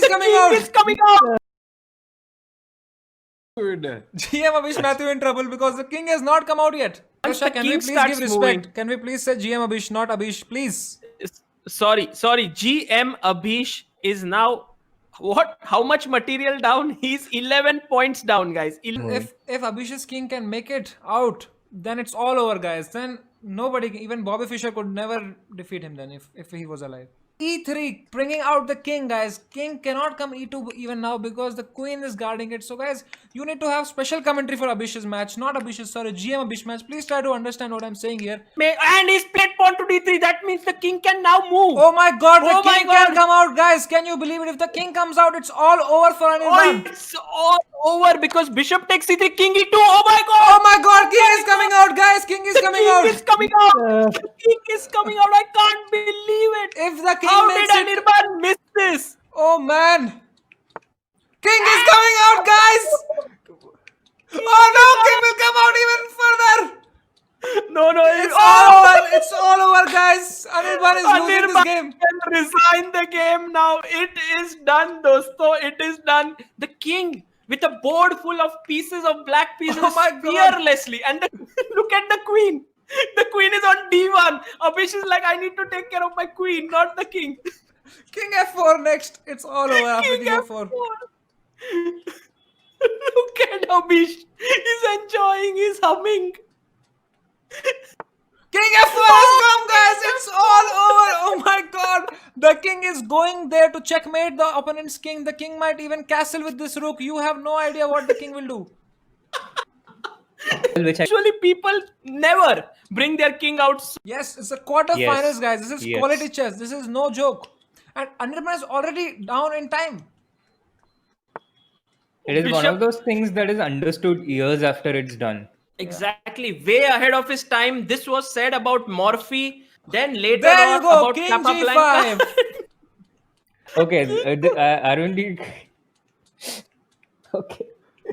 is coming King out. is coming out. Good. GM Abish Matthew in trouble because the king has not come out yet. Once Asha, the can we king please starts give respect? moving. Can we please say GM Abish, not Abish, please? Sorry. GM Abhish is now what? How much material down? He's 11 points down, guys. If Abhish's king can make it out, then it's all over, guys. Then nobody, even Bobby Fischer, could never defeat him. Then if he was alive. E3 bringing out the king, guys. King cannot come E2 even now because the queen is guarding it. So, guys, you need to have special commentary for Abhish's match, not Abhish's. Sorry, GM Abhish match. Please try to understand what I'm saying here. And he's played pawn to d3. That means the king can now move. Oh my God, the Oh my king can God. come out, guys. Can you believe it? If the king comes out, it's all over for Anirban. It's all over because bishop takes c3, king e2. Oh my God. Oh my God, king is coming out, guys. King is coming out. King is coming out. The king is coming out. I can't believe it. If the king How makes did it, Anirban miss this? oh man, king is coming out, guys. Oh no, king will come out even further. No, It's all over. It's all over, guys. Anirban is losing this Anirban game. can resign the game now. It is done, dosto. It is done. The king with a board full of pieces of black pieces Oh my God. fearlessly. And look at the queen. The queen is on d1. Abhish is like, I need to take care of my queen, not the king. King f4 next. It's all over after king f4. Look at Abhish. He's enjoying. He's humming. King f4 has come, guys. It's all over. Oh my God. The king is going there to checkmate the opponent's king. The king might even castle with this rook. You have no idea what the king will do. Usually people never bring their king out. Yes, it's the quarterfinals, Yes. guys. This is Yes. quality chess. This is no joke. And Anirban is already down in time. It is one Bishop- of those things that is understood years after it's done. Exactly, way ahead of his time. This was said about Morphy. Then later There on you go, about king Capablanca. g5. Okay, Arvind. Okay,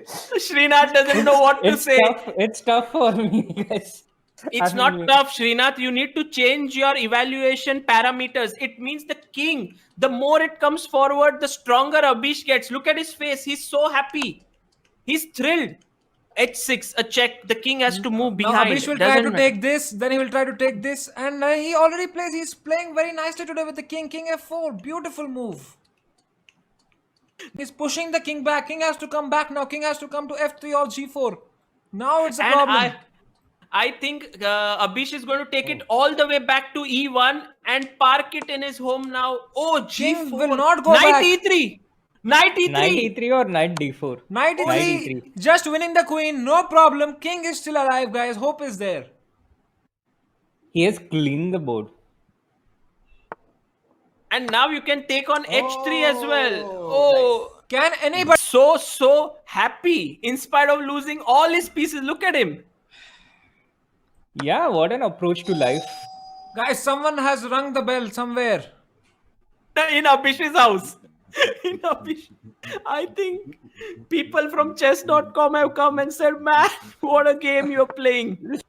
Srinath doesn't know what to it's say. tough. It's tough for me, guys. It's not tough, Srinath. You need to change your evaluation parameters. It means the king, the more it comes forward, the stronger Abhish gets. Look at his face. He's so happy. He's thrilled. h6, a check. The king has to move Now behind. Abhish will try to Doesn't take this, then he will try to take this, and he already plays. He's playing very nicely today with the king. King f4, beautiful move. He's pushing the king back. King has to come back now. King has to come to f3 or g4. Now it's a And problem. I think Abhish is going to take it all the way back to e1 and park it in his home now. Oh, g4. King will not go Knight back. e3. Knight e3. Knight e3 or knight d4. Knight Knight e3, e3. just winning the queen, no problem. King is still alive, guys. Hope is there. He has cleaned the board. And now you can take on h3 as well. Oh, Can anybody? so happy in spite of losing all his pieces. Look at him. Yeah, what an approach to life. Guys, someone has rung the bell somewhere. In Abhish's house. In Abhish. I think people from chess.com have come and said, man, what a game you're playing.